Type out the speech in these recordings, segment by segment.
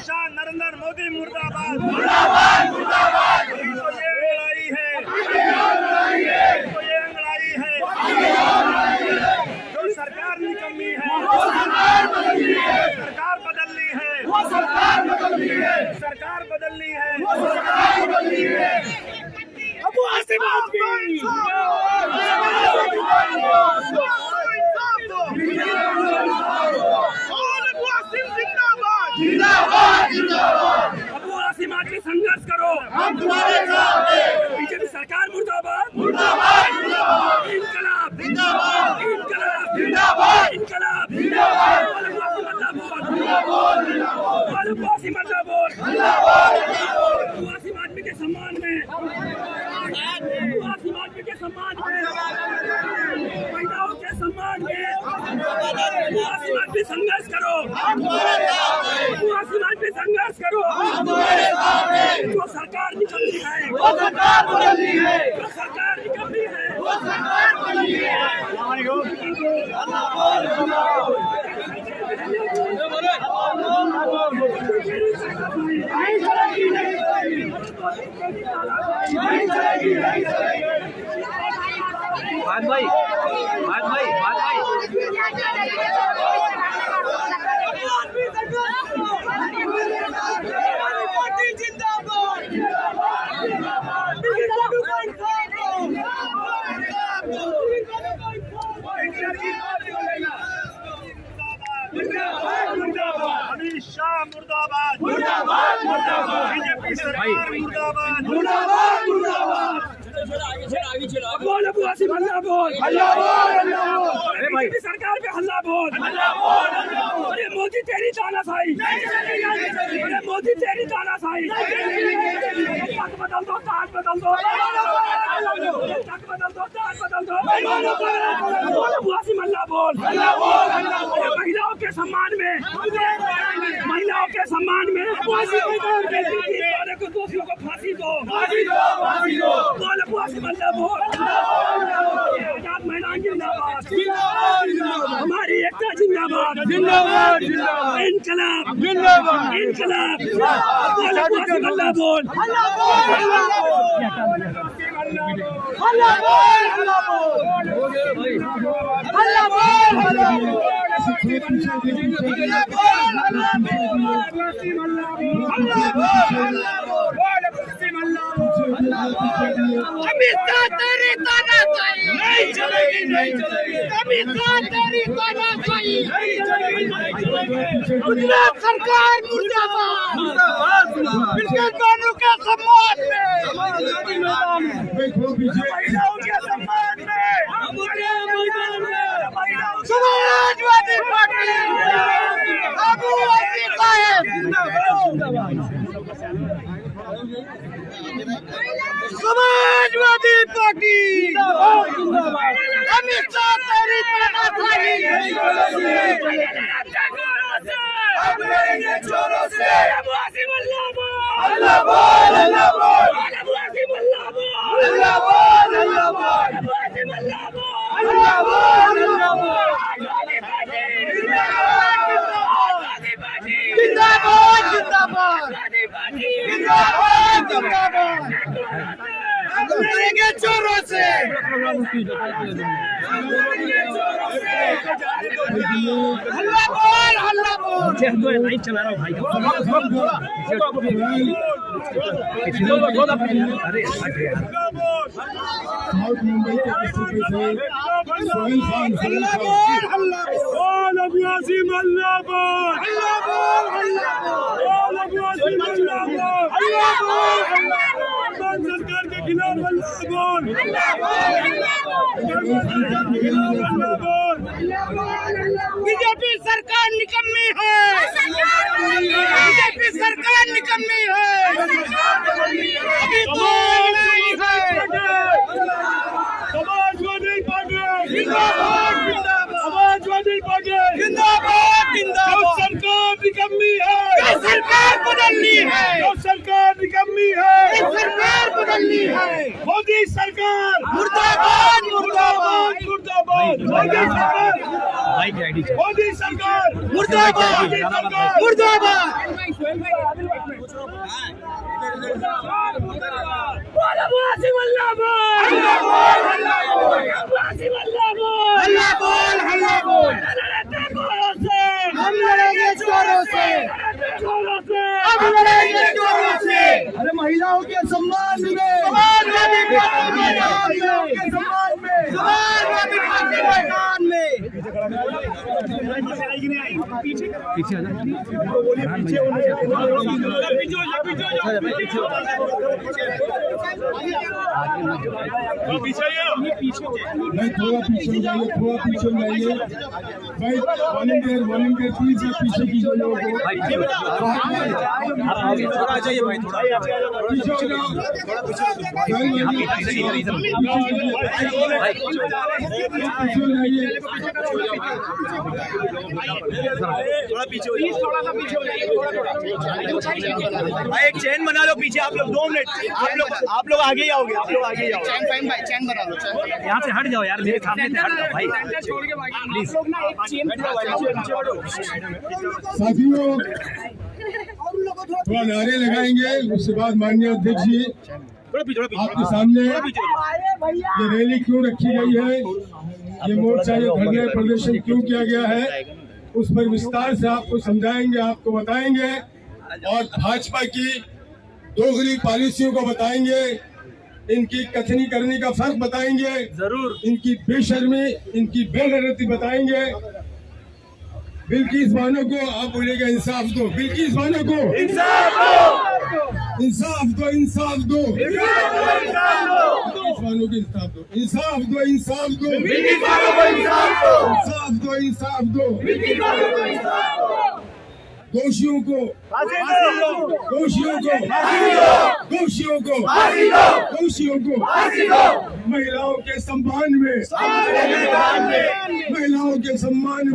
शाह नरेंद्र मोदी मुर्दाबाद मुर्दाबाद मुर्दाबाद। इनको ये लड़ाई है, इनको ये लड़ाई है। जो सरकार निकम्मी है, सरकार बदलनी है, सरकार बदलनी है, सरकार बदलनी है, सरकार बदलनी है। अबू आसिम आजमी जिंदाबाद जिंदाबाद। अबू आसिम आजमी संघर्ष करो, हम तुम्हारे साथ हैं। बीजेपी सरकार मुर्दाबाद मुर्दाबाद मुर्दाबाद। इनकलाब जिंदाबाद, इनकलाब जिंदाबाद, इनकलाब जिंदाबाद। अबू आसिम अल्लाह बोल, अबू आसिम अल्लाह बोल। अबू आसिम आजमी के सम्मान में, अबू आसिम आजमी के सम्मान में, महिलाओं के सम्मान में अबू आसिम आजमी संघर्ष करो, अबू आसिम आजमी संघर्ष करो। जो सरकार निकलती है, वो सरकार बदलनी है, जो सरकार निकलती है, वो सरकार बदलनी है। भाग भाई, भाग भाई, भाग भाई। अमित शाह मुर्दाबाद मुर्दाबाद मुर्दाबाद। बीजेपी सरकार मुर्दाबाद मुर्दाबाद मुर्दाबाद। बोल अबू आसिम अल्लाह बोल, अल्लाह बोल, अल्लाह बोल। अरे भाई सरकार पे हल्ला बोल, अल्लाह बोल, अल्लाह बोल। अरे मोदी तेरी तानाशाही, अरे मोदी तेरी तानाशाही। तक बदल दो, ताज बदल दो, तक बदल दो, ताज बदल दो। अबू आसिम अल्लाह बोल, अल्लाह बोल, अल्लाह बोल। महिलाओं के सम्मान में, महिलाओं के सम्मान में दोषियों को फांसी दो, फांसी दो, फांसी दो। बोल अबू आसिम अल्लाह बोल। आजाद मैदान जिंदाबाद, हमारी एकता जिंदाबाद, जिंदाबाद, इनकलाब जिंदाबाद, इनकलाब। बोल अबू आसिम अल्लाह बोल, अल्लाह बोल, अल्लाह बोल, अल्लाह बोल, अल्लाह बोल, अल्लाह बोल, अल्लाह बोल। अमित शाह तेरी तानाशाही नहीं चलेगी, नहीं चलेगी। अमित शाह तेरी तानाशाही नहीं चलेगी, नहीं चलेगी। गुजरात सरकार मुर्दाबाद मुर्दाबाद। इनके कानून के सम्मान में, महिलाओं के सम्मान में, समाजवादी पार्टी अबू आसिम साहब समाजवादी पार्टी अमित शाह तेरी तानाशाही चोरों से। अबू आसिम अल्लाह बोल, अल्लाह बोल, अल्लाह बोल। अबू आसिम अल्लाह बोल, अल्लाह बोल, अल्लाह बोल। अबू आसिम अल्लाह बोल, अल्लाह बोल, अल्लाह बोल। जिंदाबाद जिंदाबाद जिंदाबाद जिंदाबाद। लड़ेंगे चोरों से, हल्ला बोल, हल्ला बोल। लाइट चला रहा हूँ भाई। अरे अबू आसिम अल्लाह बोल, अल्लाह बोल, अल्लाह बोल। अबू आसिम अल्लाह बोल, अल्लाह बोल, अल्लाह बोल। सरकार के खिलाफ अल्लाह बोल, अल्लाह बोल, अल्लाह बोल। बीजेपी सरकार निकम्मी है, बीजेपी सरकार निकम्मी है। अभी तो नहीं है। समाजवादी पार्टी जिंदाबाद, समाजवादी पार्टी जिंदाबाद, जिंदाबाद। सरकार निकम्मी है, सरकार बदलनी है, सरकार निकम्मी है, सरकार बदलनी है। मोदी सरकार मुर्दाबाद, मुर्दाबाद, मुर्दाबाद। मोदी सरकार भाई की आईडी मोदी सरकार मुर्दाबाद, मोदी सरकार मुर्दाबाद। हम लड़ेंगे चोरों से, हम लड़ेंगे चोरों से। अरे महिलाओं के सम्मान में, समाजवादी पार्टी के सम्मान में, समाजवादी पार्टी के सम्मान में। पीछे आ जा भाई थोड़ा पीछे हो जाइए, थोड़ा पीछे हो जाइए भाई। वॉलंटियर प्लीज पीछे कीजिए लोगों को। थोड़ा चाहिए भाई, थोड़ा पीछे हो जाओ। भाई एक चैन बना लो पीछे, आप लोग 2 मिनट, आप लोग आगे ही आओगे, आप लोग आगे ही आओगे। चैन बना लो, यहाँ से हट जाओ यार, मेरे सामने से हट जाओ भाई प्लीज। साथियों थोड़ा नारे लगाएंगे, उसके बाद माननीय अध्यक्ष जी आपके सामने ये रैली क्यों रखी गई है, ये मोर्चा, ये धरना प्रदर्शन क्यों किया गया है, उस पर विस्तार से आपको समझाएंगे, आपको बताएंगे और भाजपा की दोगली पॉलिसियों को बताएंगे, इनकी कथनी करने का फर्क बताएंगे, जरूर इनकी बेशर्मी, इनकी बेगैरती बताएंगे। बिल्किस बानो को आप बोलेगा इंसाफ दो, बिल्किस बानो को इंसाफ दो, इंसाफ दो, इंसाफ दो, बिल्किस बानो को इंसाफ दो, इंसाफ दो, इंसाफ दो, बिल्किस बानो को इंसाफ दो, इंसाफ दो, इंसाफ दो, बिल्किस बानो को इंसाफ दो। दोषियों को फांसी दो, दोषियों को फांसी दो, दोषियों को फांसी दो, दोषियों को फांसी दो। महिलाओं के सम्मान में, महिलाओं के सम्मान में,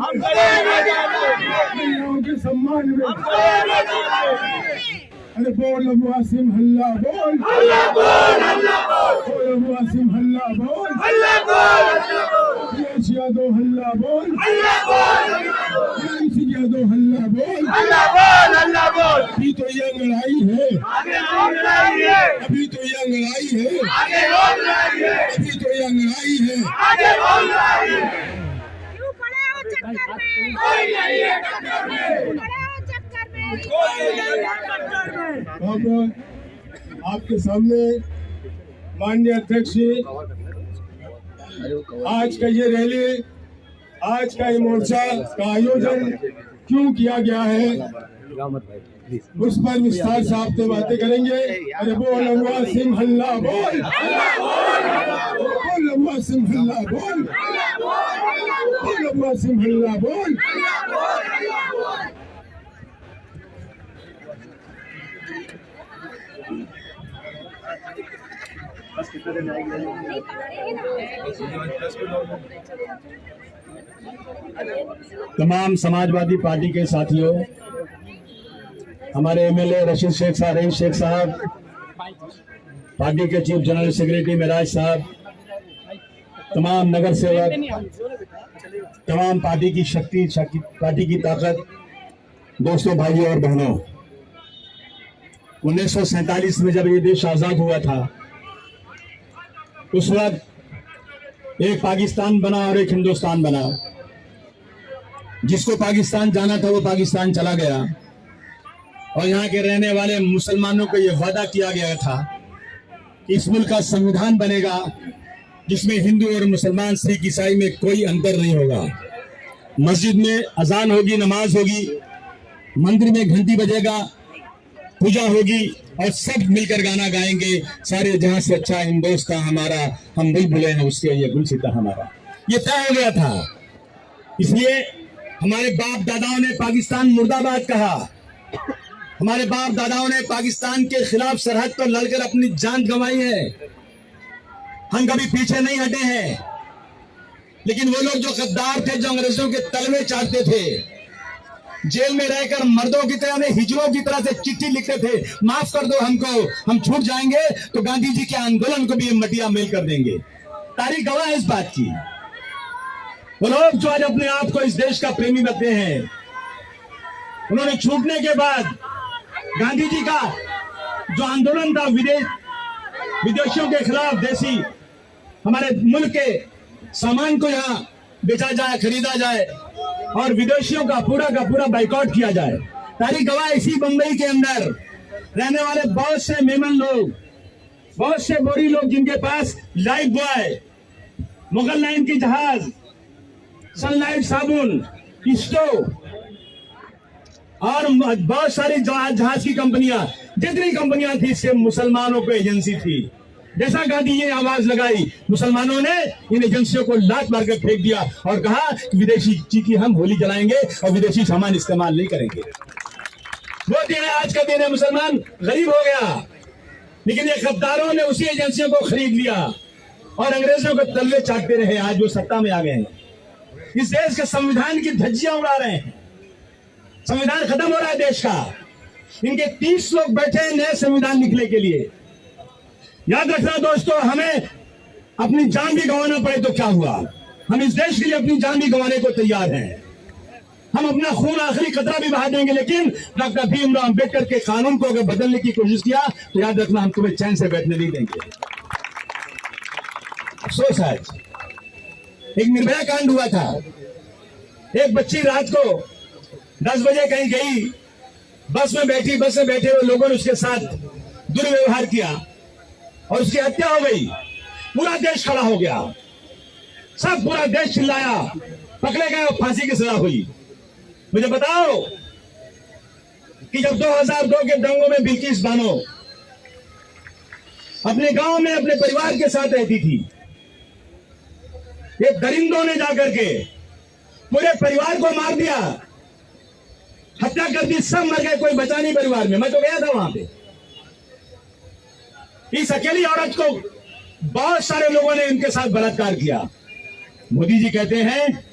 महिलाओं के सम्मान में। अरे बोल अबू आसिम हल्ला बोल, हल्ला बोल, हल्ला बोल, बोल अबू आसिम हल्ला बोल, हल्ला बोल, हल्ला बोल, यादव हल्ला बोल, हल्ला बोल, यादव हल्ला बोल, हल्ला बोल, हल्ला बोल। अभी तो यह लड़ाई है, आगे और लड़ाई है, अभी तो यह लड़ाई है, आगे और लड़ाई है, अभी तो यह लड़ाई है, आगे और लड़ाई है। क्यों खड़े हो चक्कर में? कोई नहीं है टक्कर में, खड़े हो चक्कर में, कोई नहीं है टक्कर में। अब आपके सामने माननीय अध्यक्ष जी, आज का ये रैली, आज का ये मोर्चा का आयोजन क्यों किया गया है, उस पर विस्तार से आपसे बातें करेंगे। अरे बोल अबू आसिम हल्ला बोल, बोल अबू आसिम हल्ला बोल, बोल अबू आसिम हल्ला बोल। तमाम समाजवादी पार्टी के साथियों, हमारे एमएलए रशीद शेख साहब, रईस शेख साहब, पार्टी के चीफ जनरल सेक्रेटरी मेराज साहब, तमाम नगर सेवक, तमाम पार्टी की शक्ति, पार्टी की ताकत, दोस्तों, भाइयों और बहनों, 1947 में जब ये देश आजाद हुआ था, उस वक्त एक पाकिस्तान बना और एक हिंदुस्तान बना। जिसको पाकिस्तान जाना था वो पाकिस्तान चला गया और यहाँ के रहने वाले मुसलमानों को ये वादा किया गया था कि इस मुल्क का संविधान बनेगा जिसमें हिंदू और मुसलमान, सिख, ईसाई में कोई अंतर नहीं होगा। मस्जिद में अजान होगी, नमाज होगी, मंदिर में घंटी बजेगा, पूजा होगी और सब मिलकर गाना गाएंगे, सारे जहां से अच्छा हिंदुस्तान हमारा, हम बुलबुले हैं उसके, ये गुलसिता हमारा। ये तय हो गया था। इसलिए हमारे बाप दादाओं ने पाकिस्तान मुर्दाबाद कहा, हमारे बाप दादाओं ने पाकिस्तान के खिलाफ सरहद पर लड़कर अपनी जान गंवाई है। हम कभी पीछे नहीं हटे हैं। लेकिन वो लोग जो गद्दार थे, जो अंग्रेजों के तलवे चाटते थे, जेल में रहकर मर्दों की तरह, हिजड़ों की तरह से चिट्ठी लिखते थे, माफ कर दो हमको, हम छूट जाएंगे तो गांधी जी के आंदोलन को भी हम मटिया मेल कर देंगे। तारीख गवाह है इस बात की। वो लोग जो आज अपने आप को इस देश का प्रेमी बताते हैं, उन्होंने छूटने के बाद गांधी जी का जो आंदोलन था विदेशियों के खिलाफ, देशी हमारे मुल्क के सामान को यहाँ बेचा जाए, खरीदा जाए और विदेशियों का पूरा बाइकआउट किया जाए। तारीख गवाह इसी बंबई के अंदर रहने वाले बहुत से मेमन लोग, बहुत से बोरी लोग जिनके पास लाइफ बॉय, मुगल लाइन की जहाज, सनलाइट साबुन, स्टोव और बहुत सारी जहाज की कंपनियां, जितनी कंपनियां थी सिर्फ मुसलमानों को एजेंसी थी। जैसा गांधी ये आवाज लगाई, मुसलमानों ने इन एजेंसियों को लात मार कर फेंक दिया और कहा कि विदेशी चीकी हम होली जलाएंगे और विदेशी सामान इस्तेमाल नहीं करेंगे। वो दिन है, आज का दिन है। मुसलमान गरीब हो गया, लेकिन ये गद्दारों ने उसी एजेंसियों को खरीद लिया और अंग्रेजों को तलवे चाटते रहे। आज वो सत्ता में आ गए हैं, इस देश के संविधान की धज्जियां उड़ा रहे हैं। संविधान खत्म हो रहा है देश का। इनके 30 लोग बैठे हैं नए संविधान लिखने के लिए। याद रखना दोस्तों, हमें अपनी जान भी गंवाना पड़े तो क्या हुआ, हम इस देश के लिए अपनी जान भी गंवाने को तैयार हैं। हम अपना खून आखिरी कतरा भी बहा देंगे, लेकिन डॉक्टर भीमराव अंबेडकर के कानून को अगर बदलने की कोशिश किया तो याद रखना, हम तुम्हें चैन से बैठने नहीं देंगे। अफसोस है, एक निर्भया कांड हुआ था। एक बच्ची रात को 10 बजे कहीं गई, बस में बैठे हुए लोगों ने उसके साथ दुर्व्यवहार किया और उसकी हत्या हो गई। पूरा देश खड़ा हो गया, पूरा देश चिल्लाया, पकड़े गए और फांसी की सजा हुई। मुझे बताओ कि जब 2002 के दंगों में बिल्किस बानो अपने गांव में अपने परिवार के साथ रहती थी, ये दरिंदों ने जाकर के पूरे परिवार को मार दिया, हत्या कर दी, सब मर गए, कोई बचा नहीं परिवार में। मैं तो गया था वहां पे। इस अकेली औरत को बहुत सारे लोगों ने इनके साथ बलात्कार किया। मोदी जी कहते हैं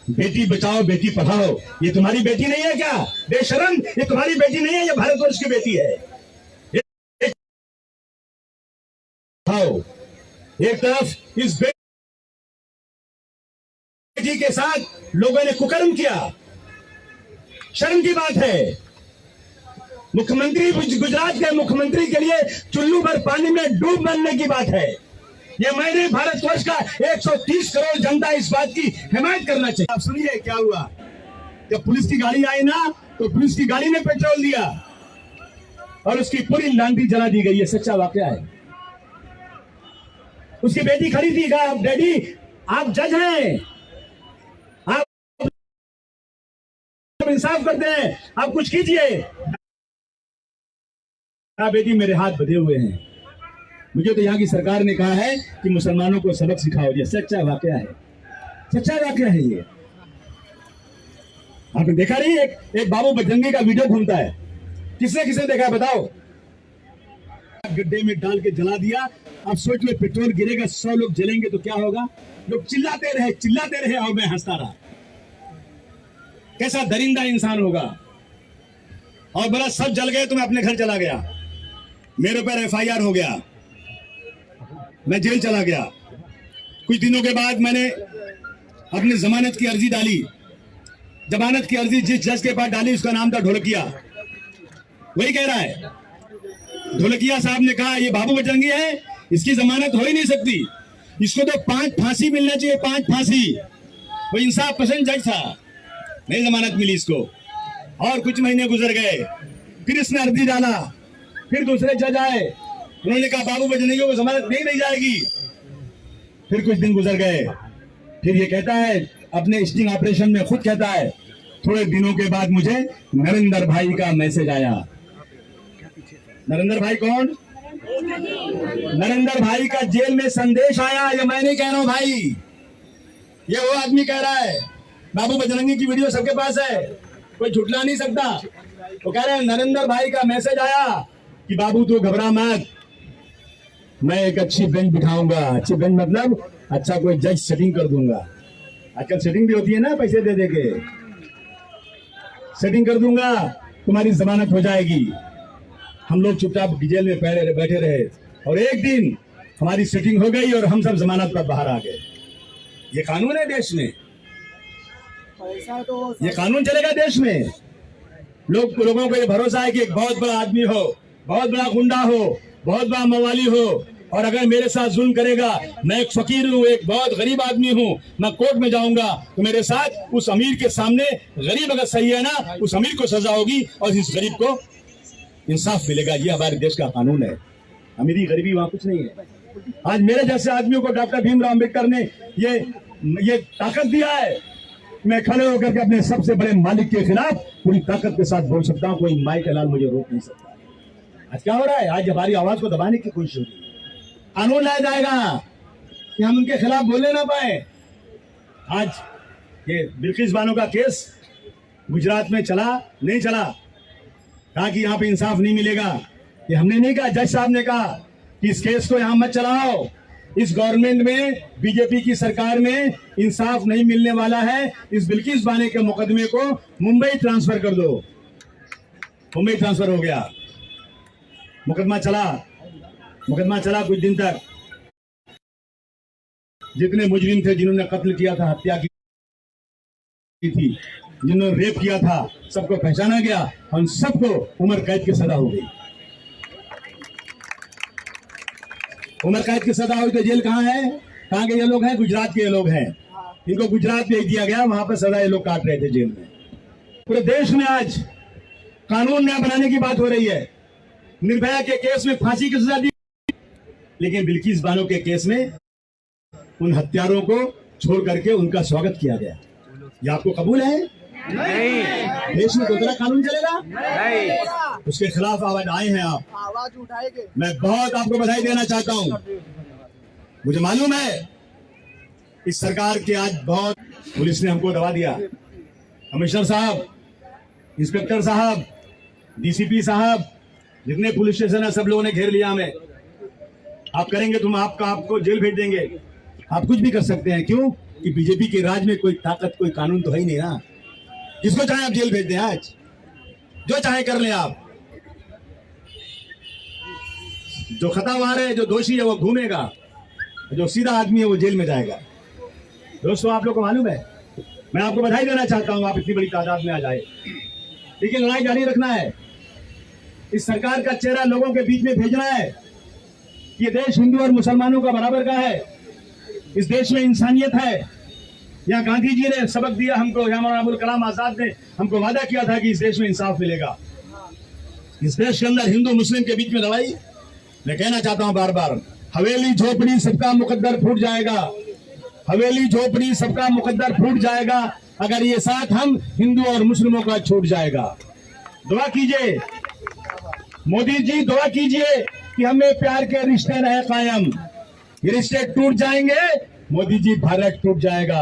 बेटी बचाओ बेटी पढ़ाओ, ये तुम्हारी बेटी नहीं है क्या? बेशरम, ये तुम्हारी बेटी नहीं है, ये भारतवर्ष की बेटी है। एक तरफ इस बेटी के साथ लोगों ने कुकर्म किया, शर्म की बात है। मुख्यमंत्री, गुजरात के मुख्यमंत्री के लिए चुल्लू भर पानी में डूब मरने की बात है। ये मैंने भारतवर्ष का 130 करोड़ जनता इस बात की हिमायत करना चाहिए। आप सुनिए क्या हुआ। जब पुलिस की गाड़ी आई ना, तो पुलिस की गाड़ी ने पेट्रोल दिया और उसकी पूरी लांडी जला दी गई। ये सच्चा वाकया है। उसकी बेटी खड़ी थी, कहा डैडी आप जज हैं, आप इंसाफ करते हैं, आप कुछ कीजिए। बेटी मेरे हाथ बंधे हुए हैं। मुझे तो यहाँ की सरकार ने कहा है कि मुसलमानों को सबक सिखाओ। ये सच्चा वाकया है, सच्चा वाकया है ये। आपने देखा नहीं, एक बाबू बजरंगी का वीडियो घूमता है, किसने देखा है बताओ? गड्ढे में डाल के जला दिया। अब सोच लो, पेट्रोल गिरेगा, 100 लोग जलेंगे तो क्या होगा? लोग चिल्लाते रहे और मैं हंसता रहा। कैसा दरिंदा इंसान होगा। और बोला सब जल गए तो मैं अपने घर चला गया, मेरे ऊपर FIR हो गया, मैं जेल चला गया। कुछ दिनों के बाद मैंने अपनी जमानत की अर्जी डाली। जमानत की अर्जी जिस जज के पास डाली उसका नाम था ढोलकिया। वही कह रहा है, ढोलकिया साहब ने कहा ये बाबू बजरंगी है, इसकी जमानत हो ही नहीं सकती, इसको तो 5 फांसी मिलना चाहिए, 5 फांसी। वो इंसाफ पसंद जज था, नहीं जमानत मिली इसको। और कुछ महीने गुजर गए, फिर इसने अर्जी डाला, फिर दूसरे जज आए, उन्होंने कहा बाबू बजरंगी को जमानत नहीं दी जाएगी। फिर कुछ दिन गुजर गए, फिर ये कहता है अपने स्टिंग ऑपरेशन में खुद कहता है, थोड़े दिनों के बाद मुझे नरेंद्र भाई का मैसेज आया। नरेंद्र भाई कौन? नरेंद्र भाई का जेल में संदेश आया। ये मैं नहीं कह रहा हूं भाई, ये वो आदमी कह रहा है। बाबू बजरंगी की वीडियो सबके पास है, कोई झुटला नहीं सकता। वो कह रहे हैं नरेंद्र भाई का मैसेज आया कि बाबू तू घबरा मत, मैं एक अच्छी बेंच बिठाऊंगा। अच्छी बेंच मतलब अच्छा कोई जज सेटिंग कर दूंगा। आजकल सेटिंग भी होती है ना, पैसे दे के सेटिंग कर दूंगा, तुम्हारी जमानत हो जाएगी। हम लोग चुपचाप जेल में बैठे रहे और एक दिन हमारी सेटिंग हो गई और हम सब जमानत पर बाहर आ गए। ये कानून है देश में। ये कानून चलेगा देश में? लोगों को ये भरोसा है कि एक बहुत बड़ा आदमी हो, बहुत बड़ा गुंडा हो, बहुत बड़ा मवाली हो, और अगर मेरे साथ जुल्म करेगा, मैं एक फकीर हूँ, एक बहुत गरीब आदमी हूँ, मैं कोर्ट में जाऊंगा तो मेरे साथ उस अमीर के सामने गरीब अगर सही है ना, उस अमीर को सजा होगी और इस गरीब को इंसाफ मिलेगा। ये हमारे देश का कानून है। अमीरी गरीबी वहां कुछ नहीं है। आज मेरे जैसे आदमियों को डॉक्टर भीमराव अम्बेडकर ने ये ताकत दिया है, मैं खड़े होकर के अपने सबसे बड़े मालिक के खिलाफ पूरी ताकत के साथ बोल सकता हूँ। कोई माई का लाल मुझे रोक नहीं सकता। आज क्या हो रहा है? आज हमारी आवाज को दबाने की कोशिश हो रही है। कानून लाया जाएगा कि हम उनके खिलाफ बोलने ना पाए। आज ये बिल्किस बानो का केस गुजरात में चला नहीं चला, कहा कि यहाँ पे इंसाफ नहीं मिलेगा। ये हमने नहीं कहा, जज साहब ने कहा कि इस केस को यहाँ मत चलाओ, इस गवर्नमेंट में, बीजेपी की सरकार में इंसाफ नहीं मिलने वाला है, इस बिल्किस बानो के मुकदमे को मुंबई ट्रांसफर कर दो। मुंबई ट्रांसफर हो गया, मुकदमा चला कुछ दिन तक। जितने मुजरिम थे, जिन्होंने कत्ल किया था, हत्या की थी, जिन्होंने रेप किया था, सबको पहचाना गया, हम सबको उम्र कैद की सजा हो गई। उम्र कैद की सजा हुई तो जेल कहाँ है? कहाँ के ये लोग हैं? गुजरात के ये लोग हैं। इनको गुजरात भेज दिया गया, वहां पर सजा ये लोग काट रहे थे जेल में। पूरे देश में आज कानून नया बनाने की बात हो रही है। निर्भया के केस में फांसी की सजा दी, लेकिन बिल्किस बानो के केस में उन हत्यारों को छोड़ करके उनका स्वागत किया गया। ये आपको कबूल है? नहीं। देश में दूसरा कानून चलेगा? नहीं। उसके खिलाफ आवाज आए हैं आप, आवाज उठाएंगे। मैं बहुत आपको बधाई देना चाहता हूं। मुझे मालूम है इस सरकार के आज बहुत पुलिस ने हमको दबा दिया। कमिश्नर साहब, इंस्पेक्टर साहब, डीसीपी साहब, जितने पुलिस स्टेशन है सब लोगों ने घेर लिया हमें। आप करेंगे तो आपको जेल भेज देंगे। आप कुछ भी कर सकते हैं। क्यों? कि बीजेपी के राज में कोई ताकत, कोई कानून तो है ही नहीं ना। जिसको चाहे आप जेल भेज दें, आज जो चाहे कर लें आप। जो खतावार है, जो दोषी है, वो घूमेगा, जो सीधा आदमी है वो जेल में जाएगा। दोस्तों, आप लोग को मालूम है, मैं आपको बधाई देना चाहता हूं, आप इतनी बड़ी तादाद में आ जाए, लेकिन लड़ाई जारी रखना है। इस सरकार का चेहरा लोगों के बीच में भेजना है। ये देश हिंदू और मुसलमानों का बराबर का है। इस देश में इंसानियत है। यहाँ गांधी जी ने सबक दिया हमको, यहाँ मौलाना अबुल कलाम आजाद ने हमको वादा किया था कि इस देश में इंसाफ मिलेगा। इस देश के अंदर हिंदू मुस्लिम के बीच में लड़ाई, मैं कहना चाहता हूं बार बार, हवेली झोपड़ी सबका मुकद्दर फूट जाएगा। हवेली झोपड़ी सबका मुकद्दर फूट जाएगा अगर ये साथ हम हिंदू और मुस्लिमों का छूट जाएगा। दुआ कीजिए मोदी जी, दुआ कीजिए कि हमें प्यार के रिश्ते रहे कायम। ये रिश्ते टूट जाएंगे, मोदी जी, भारत टूट जाएगा।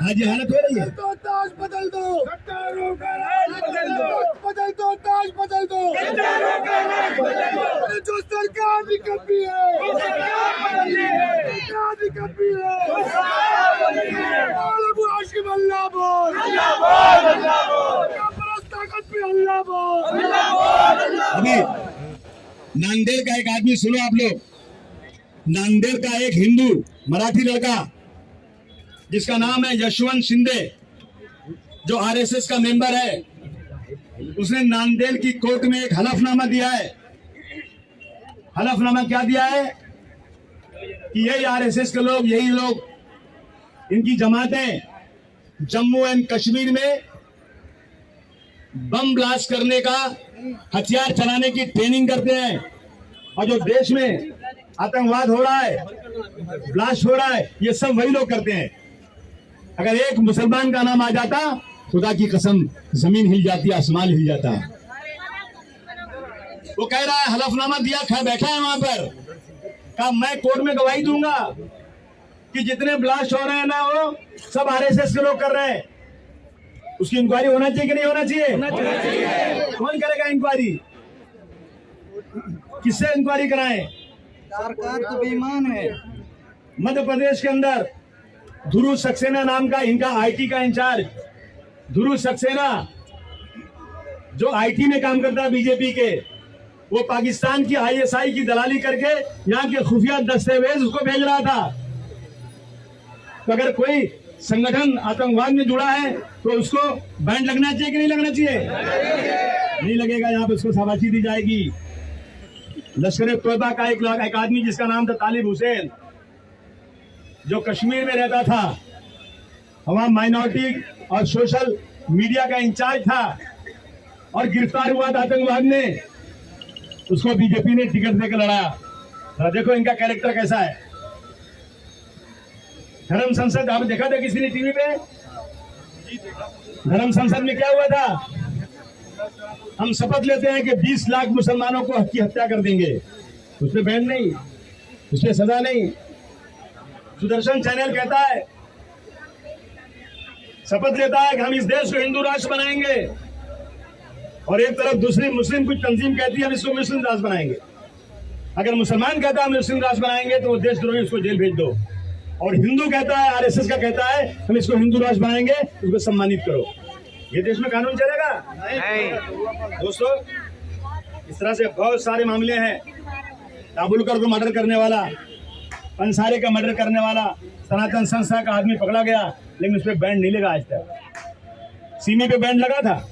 हाँ जी, हालत हो रही है। ताज बदल दो, बदल दो, ताज बदल दो। जो सरकार भी कभी है, सरकार भी कभी है। अबू हाशिम अल्लाह बोल, ताकत पे अल्लाह बोल। अभी नांदेड़ का एक आदमी, सुनो आप लोग, नांदेड़ का एक हिंदू मराठी लड़का जिसका नाम है यशवंत शिंदे, जो आरएसएस का मेंबर है, उसने नांदेड़ की कोर्ट में एक हलफनामा दिया है। हलफनामा क्या दिया है कि यही आरएसएस के लोग, यही लोग, इनकी जमातें जम्मू एंड कश्मीर में बम ब्लास्ट करने का, हथियार चलाने की ट्रेनिंग करते हैं। और जो देश में आतंकवाद हो रहा है, ब्लास्ट हो रहा है, ये सब वही लोग करते हैं। अगर एक मुसलमान का नाम आ जाता, खुदा की कसम जमीन हिल जाती, आसमान हिल जाता। वो कह रहा है, हलफनामा दिया, खैर बैठा है वहां पर, कहा मैं कोर्ट में गवाही दूंगा कि जितने ब्लास्ट हो रहे हैं ना, वो सब आरएसएस के लोग कर रहे हैं। उसकी इंक्वायरी होना चाहिए कि नहीं होना चाहिए? कौन करेगा इंक्वायरी? किससे इंक्वायरी कराएं? सरकार तो बेईमान है। मध्य प्रदेश के अंदर ध्रुव सक्सेना नाम का इनका आईटी का इंचार्ज, ध्रुव सक्सेना, जो आईटी में काम करता है बीजेपी के, वो पाकिस्तान की आईएसआई की दलाली करके यहाँ के खुफिया दस्तावेज उसको भेज रहा था तो अगर कोई संगठन आतंकवाद में जुड़ा है तो उसको बैन लगना चाहिए कि नहीं लगना चाहिए? नहीं लगेगा। यहाँ पे उसको शाबाशी दी जाएगी। लश्कर तोयबा का एक आदमी जिसका नाम था तालिब हुसैन, जो कश्मीर में रहता था, वहां माइनॉरिटी और सोशल मीडिया का इंचार्ज था और गिरफ्तार हुआ था आतंकवाद में, उसको बीजेपी ने टिकट देकर लड़ाया। देखो इनका कैरेक्टर कैसा है। धर्म संसद आप देखा था किसी ने टीवी पे? धर्म संसद में क्या हुआ था? हम शपथ लेते हैं कि 20 लाख मुसलमानों को की हत्या कर देंगे, उसमें बैन नहीं, उसमें सजा नहीं। सुदर्शन चैनल कहता है, शपथ लेता है कि हम इस देश को हिंदू राष्ट्र बनाएंगे, और एक तरफ दूसरी मुस्लिम कुछ तंजीम कहती है हम इसको मुस्लिम राष्ट्र बनाएंगे। अगर मुसलमान कहता है हम मुस्लिम राष्ट्र बनाएंगे तो वो देशद्रोही, उसको जेल भेज दो। और हिंदू कहता है, आरएसएस का कहता है हम इसको हिंदू राष्ट्र बनाएंगे, उसको सम्मानित करो। ये देश में कानून चलेगा? नहीं। दोस्तों, इस तरह से बहुत सारे मामले हैं। ताबुलकर को मर्डर करने वाला, पंसारे का मर्डर करने वाला, सनातन संस्था का आदमी पकड़ा गया, लेकिन उस पर बैन नहीं लगा आज तक। सीमी पे बैन लगा था।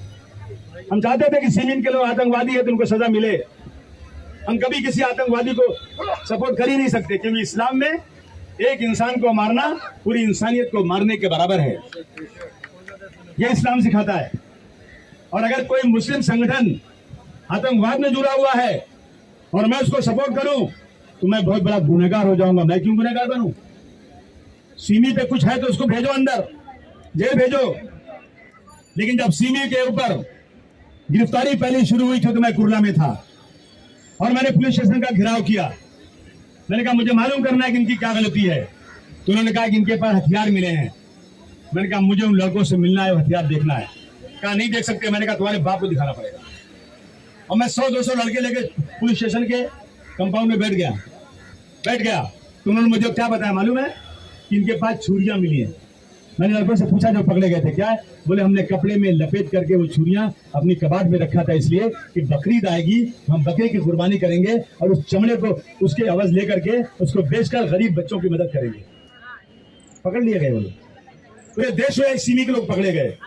हम चाहते थे कि सीमी के लोग आतंकवादी है तो उनको सजा मिले। हम कभी किसी आतंकवादी को सपोर्ट कर ही नहीं सकते, क्योंकि इस्लाम में एक इंसान को मारना पूरी इंसानियत को मारने के बराबर है। यह इस्लाम सिखाता है। और अगर कोई मुस्लिम संगठन आतंकवाद में जुड़ा हुआ है और मैं उसको सपोर्ट करूं तो मैं बहुत बड़ा गुनहगार हो जाऊंगा। मैं क्यों गुनहगार बनूं? सीमी पे कुछ है तो उसको भेजो अंदर, जेल भेजो। लेकिन जब सीमी के ऊपर गिरफ्तारी पहले शुरू हुई थी तो मैं कुर्ला में था और मैंने पुलिस स्टेशन का घेराव किया। मैंने कहा मुझे मालूम करना है कि इनकी क्या गलती है। तो उन्होंने कहा कि इनके पास हथियार मिले हैं। मैंने कहा मुझे उन लड़कों से मिलना है, हथियार देखना है। कहा नहीं देख सकते। मैंने कहा तुम्हारे बाप को दिखाना पड़ेगा। और मैं 100-200 लड़के लेके पुलिस स्टेशन के कंपाउंड में बैठ गया। तो उन्होंने मुझे क्या बताया मालूम है? कि इनके पास छुरियां मिली हैं। मैंने लड़कों से पूछा जो पकड़े गए थे क्या है? बोले हमने कपड़े में लपेट करके वो छुरियां अपनी कबाड़ में रखा था, इसलिए कि बकरीद आएगी, हम बकरे की कुर्बानी करेंगे और उस चमड़े को, उसके अवज लेकर के उसको बेचकर गरीब बच्चों की मदद करेंगे। पकड़ लिए गए वो लोग। पूरे देश में सीमी के लोग पकड़े गए।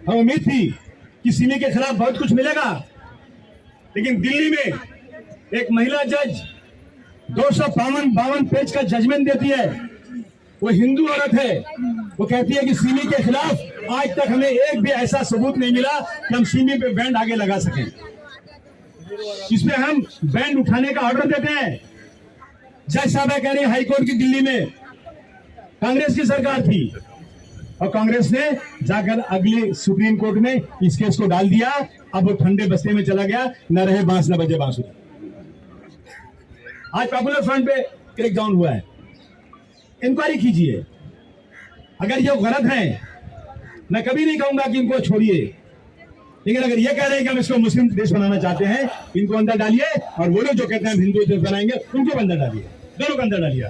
हमें उम्मीद थी कि सीमी के खिलाफ बहुत कुछ मिलेगा, लेकिन दिल्ली में एक महिला जज 252 पेज का जजमेंट देती है। वो हिंदू औरत है। वो कहती है कि सीमी के खिलाफ आज तक हमें एक भी ऐसा सबूत नहीं मिला कि हम सीमी पे बैंड आगे लगा सकें। इसमें हम बैंड उठाने का ऑर्डर देते हैं। जज साहब कह रहे हैं हाई कोर्ट की दिल्ली में कांग्रेस की सरकार थी और कांग्रेस ने जाकर अगले सुप्रीम कोर्ट में इस केस को डाल दिया। अब वो ठंडे बस्ते में चला गया। न रहे बांस न बजे बांसुरी। आज पॉपुलर फ्रंट पे क्रैकडाउन हुआ है। इंक्वायरी कीजिए। अगर ये गलत है, मैं कभी नहीं कहूंगा कि इनको छोड़िए, लेकिन अगर ये कह रहे हैं कि हम इसको मुस्लिम देश बनाना चाहते हैं, इनको अंदर डालिए। और वो लोग जो कहते हैं हम हिंदू देश बनाएंगे, उनको अंदर डालिए। दोनों को अंदर डालिए।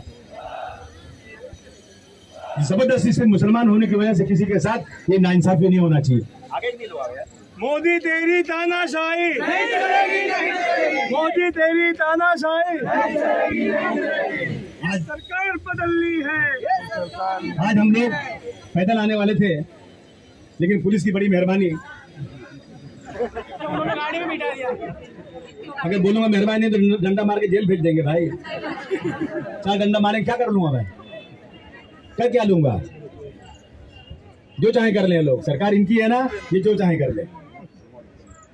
जबरदस्ती से मुसलमान होने की वजह से किसी के साथ ये नाइंसाफी नहीं होना चाहिए। आगे नहीं लोग आ गया। मोदी तेरी तानाशाही नहीं चलेगी, मोदी तेरी तानाशाही नहीं चलेगी। आज सरकार बदलनी है। आज हम लोग पैदल आने वाले थे, लेकिन पुलिस की बड़ी मेहरबानी, गाड़ी में बिठा दिया। अगर बोलूंगा मेहरबानी तो डंडा मार के जेल भेज देंगे भाई। 4 डंडा मारे क्या कर लूंगा मैं? क्या लूंगा? जो चाहे कर ले लोग। सरकार इनकी है ना, ये जो चाहे कर ले।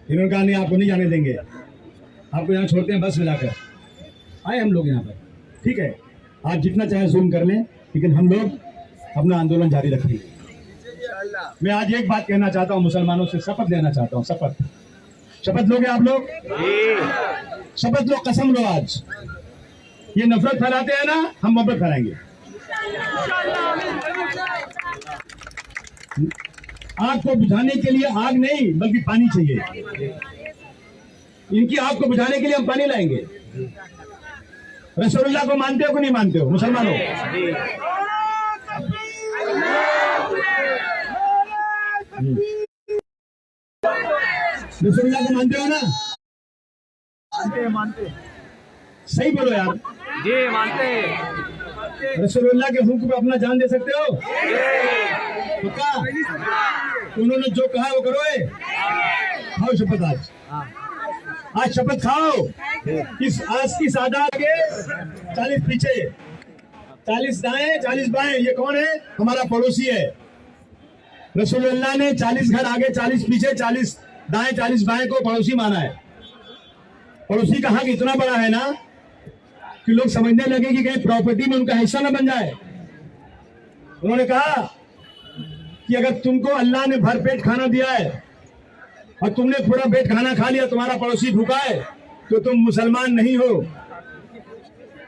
इन्होंने कहा नहीं आपको नहीं जाने देंगे, आपको यहाँ छोड़ते हैं बस मिलाकर। आए हम लोग यहाँ पर, ठीक है। आप जितना चाहे जुल्म कर लें, लेकिन हम लोग अपना आंदोलन जारी रखेंगे। मैं आज एक बात कहना चाहता हूँ, मुसलमानों से शपथ लेना चाहता हूँ। शपथ लोगे आप लोग? शपथ लो, कसम लो। आज ये नफरत फैलाते हैं ना, हम मोहब्बत फैलाएंगे। आग को बुझाने के लिए आग नहीं बल्कि पानी चाहिए। इनकी आग को बुझाने के लिए हम पानी लाएंगे। रसूलुल्लाह को मानते हो कि नहीं मानते हो मुसलमानों? रसूलुल्लाह को मानते हो ना? मानते। सही बोलो यार। जी मानते। रसूलुल्लाह के हुक्म पे अपना जान दे सकते हो? पक्का? तो उन्होंने जो कहा वो करो। खाओ शपथ आज शपथ खाओ। आज की सादात के 40 पीछे, 40 दाएं 40 बाएं। ये कौन है? हमारा पड़ोसी है। रसूलुल्लाह ने 40 घर आगे 40 पीछे, 40 दाएं 40 बाएं को पड़ोसी माना है। पड़ोसी का हक इतना बड़ा है ना कि लोग समझने लगे कि कहीं प्रॉपर्टी में उनका हिस्सा न बन जाए। उन्होंने कहा कि अगर तुमको अल्लाह ने भरपेट खाना दिया है और तुमने पूरा पेट खाना खा लिया, तुम्हारा पड़ोसी भूखा है, तो तुम मुसलमान नहीं हो।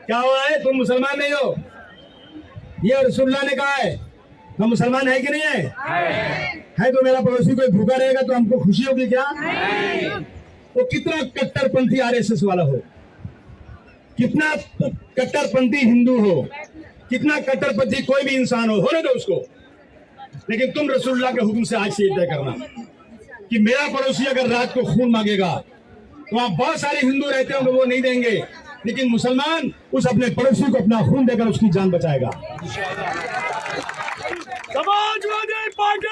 क्या हुआ है? तुम मुसलमान नहीं हो। ये रसूलुल्लाह ने कहा है। हम मुसलमान है कि नहीं है? तो मेरा पड़ोसी कोई भूखा रहेगा तो हमको खुशी होगी क्या? वो कितना कट्टरपंथी आरएसएस वाला हो, कितना कट्टरपंथी हिंदू हो, कितना कट्टरपंथी कोई भी इंसान हो, होने दो उसको। लेकिन तुम रसूलुल्लाह के हुक्म से आज से तय करना कि मेरा पड़ोसी अगर रात को खून मांगेगा तो आप बहुत सारे हिंदू रहते होंगे वो नहीं देंगे, लेकिन मुसलमान उस अपने पड़ोसी को अपना खून देकर उसकी जान बचाएगा। समाजवादी पार्टी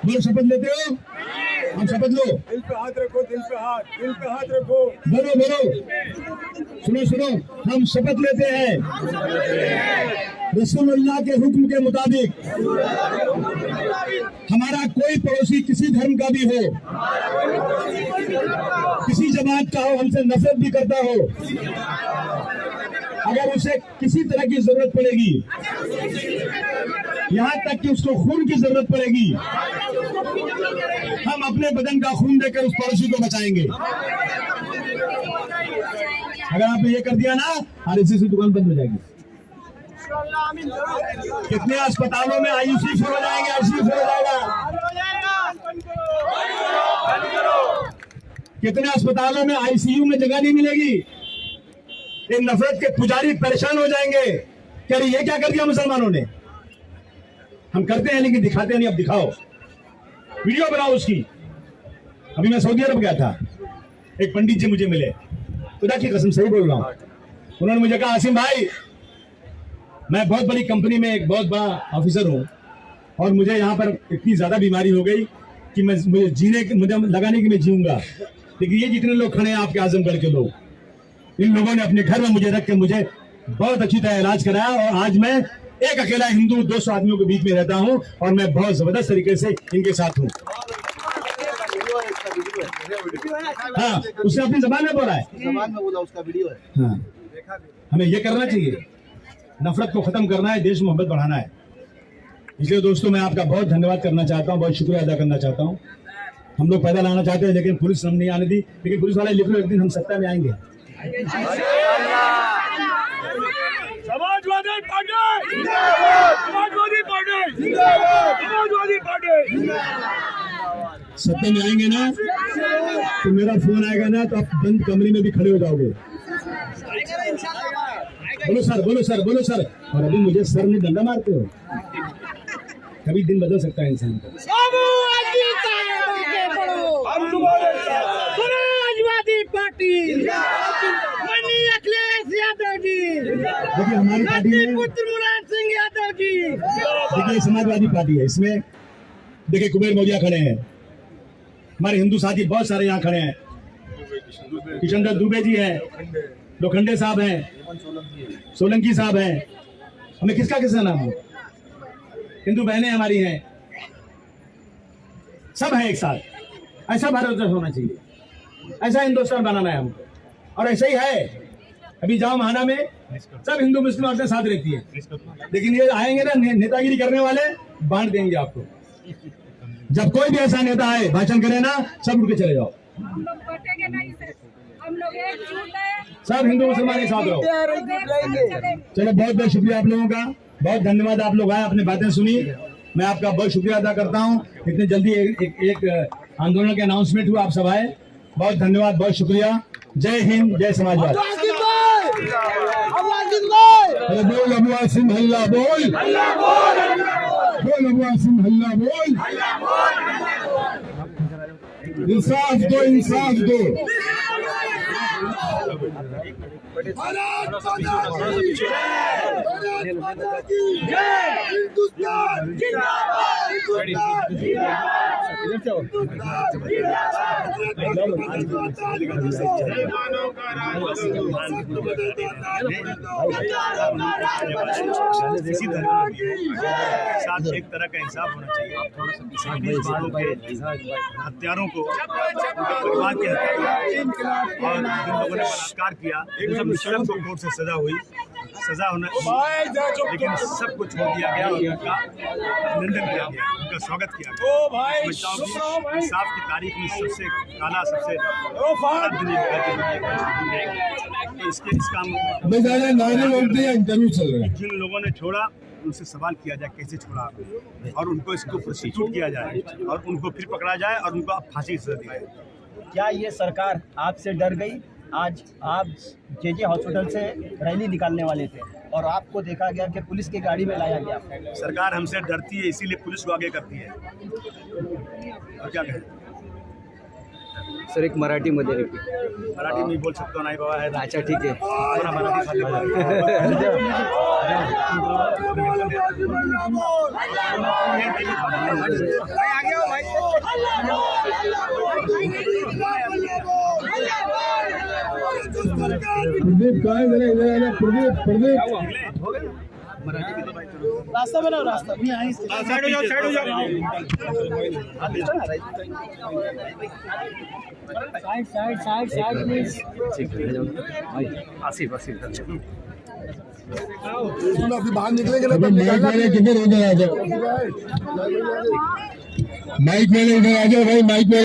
बोलो शपथ लेते हो? हम शपथ लो। दिल पे हाथ रखो, दिल पे हाथ रखो। बोलो सुनो। हम शपथ लेते हैं रसूलुल्लाह के हुक्म के मुताबिक हमारा कोई पड़ोसी किसी धर्म का भी हो, किसी जमात का हो, हमसे नफरत भी करता हो, अगर उसे किसी तरह की जरूरत पड़ेगी, यहाँ तक कि उसको खून की जरूरत पड़ेगी, हम अपने बदन का खून देकर उस पड़ोसी को बचाएंगे। अगर आपने ये कर दिया ना, आरएसएस की दुकान बंद हो जाएगी। कितने अस्पतालों में आईसीयू शुरू हो जाएंगे, आईसीयू शुरू हो जाएगा। कितने अस्पतालों में आईसीयू में जगह नहीं मिलेगी। इन नफरत के पुजारी परेशान हो जाएंगे कि अरे ये क्या कर दिया मुसलमानों ने। हम करते हैं लेकिन दिखाते नहीं। अब दिखाओ, वीडियो बनाओ उसकी। अभी मैं सऊदी अरब गया था, एक पंडित जी मुझे मिले, खुदा की कसम सही बोल रहा हूँ। उन्होंने मुझे कहा, आसिम भाई मैं बहुत बड़ी कंपनी में एक बहुत बड़ा ऑफिसर हूँ और मुझे यहाँ पर इतनी ज्यादा बीमारी हो गई कि मुझे लगा नहीं कि मैं जीऊंगा, लेकिन ये जितने लोग खड़े हैं आपके आजमगढ़ के लोग, इन लोगों ने अपने घर में मुझे रख के मुझे बहुत अच्छी तरह इलाज कराया और आज मैं एक अकेला हिंदू 200 आदमियों के बीच में रहता हूँ और मैं बहुत जबरदस्त तरीके से इनके साथ हूँ। हाँ, उसने अपनी जबान में बोला है, जबान में बोला, उसका वीडियो है। हाँ, हमें ये करना चाहिए, नफरत को खत्म करना है, देश मोहब्बत बढ़ाना है। इसलिए दोस्तों मैं आपका बहुत धन्यवाद करना चाहता हूँ, बहुत शुक्रिया अदा करना चाहता हूँ। हम लोग पैदल आना चाहते हैं लेकिन पुलिस हम नहीं आने दी, लेकिन पुलिस वाले लिख लो एक दिन हम सत्ता में आएंगे। Samajwadi party, Samajwadi party, Samajwadi party. सत्ता में आएंगे ना तो मेरा फोन आएगा ना तो आप बंद कमरे में भी खड़े हो जाओगे। बोलो सर, बोलो सर, बोलो सर। और अभी मुझे सर में डंडा मारते हो। कभी दिन बदल सकता है इंसान का। समाजवादी पार्टी, अखिलेश यादव जी, देखिए हमारी पार्टी में पुत्र मुलायम सिंह यादव जी, देखिए समाजवादी पार्टी है, इसमें देखिए कुबेर मौर्य खड़े हैं, हमारे हिंदू साथी बहुत सारे यहाँ खड़े हैं, किशन दत्त दुबे जी हैं, लोखंडे साहब हैं, सोलंकी साहब हैं, हमें किसका नाम हो, हिंदू बहनें हमारी हैं, सब हैं एक साथ। ऐसा भारत होना चाहिए, ऐसा हिंदुस्तान बनाना है हमको, और ऐसा ही है। अभी जाओ महाना में सब हिंदू मुस्लिम औरतें साथ रहती है, लेकिन ये आएंगे ना नेतागिरी करने वाले, बांट देंगे आपको। जब कोई भी ऐसा नेता आए भाषण करे ना, सब उठ के चले जाओ। हम लोग बटेंगे नहीं सर, हम लोग एकजुट हैं, सब हिंदू मुसलमान एक साथ रहो। चलो बहुत बहुत शुक्रिया आप लोगों का, बहुत धन्यवाद। आप लोग आए, अपनी बातें सुनी, मैं आपका बहुत शुक्रिया अदा करता हूँ। इतने जल्दी एक आंदोलन के अनाउंसमेंट हुआ, आप सब आए, बहुत धन्यवाद, बहुत शुक्रिया। जय हिंद, जय समाजवाद। बोल अबू आसिम हल्ला बोल, बोल अबू आसिम हल्ला बोल। इंसाफ दो, इंसाफ दो। भारत माता की जय। हिंदुस्तान जिंदाबाद। हिंदुस्तान किसी धर्म के साथ एक तरह का इंसाफ होना चाहिए। मुसलमानों के हत्यारों को, परिवार के हत्यारों और जिन लोगों ने बलात्कार किया, सबको कोर्ट से सजा हुई, सजा होना, लेकिन सबको छोड़ दिया गया और उनका अभिनंदन किया गया, उनका स्वागत किया गया। इंसाफ की तारीख में सबसे काला, सबसे इसके इस काम इंटरव्यू चल रहा है। जिन लोगों ने छोड़ा उनसे सवाल किया जाए कैसे छोड़ा और उनको इसको प्रोसिक्यूट किया जाए और उनको फिर पकड़ा जाए और उनको फांसी की सजा दी जाए। क्या ये सरकार आपसे डर गई? आज आप जेजे हॉस्पिटल से रैली निकालने वाले थे और आपको देखा गया कि पुलिस की गाड़ी में लाया गया। सरकार हमसे डरती है, इसीलिए पुलिस को आगे करती है। और क्या कहें? सर एक मराठीमध्ये मराठी में बोल सकता हूँ नहीं बाबा है। अच्छा ठीक है। थोड़ा मराठी साथ प्रदीप कहाँ है? जरा प्रदीप रास्ता बनाओ, रास्ता नहीं आई। साइड हो जाओ। Side please. आसिफ अभी बाहर निकलेंगे ना, किधर उधर आ जाओ, माइक मैंने उधर आ जाओ भाई, माइक में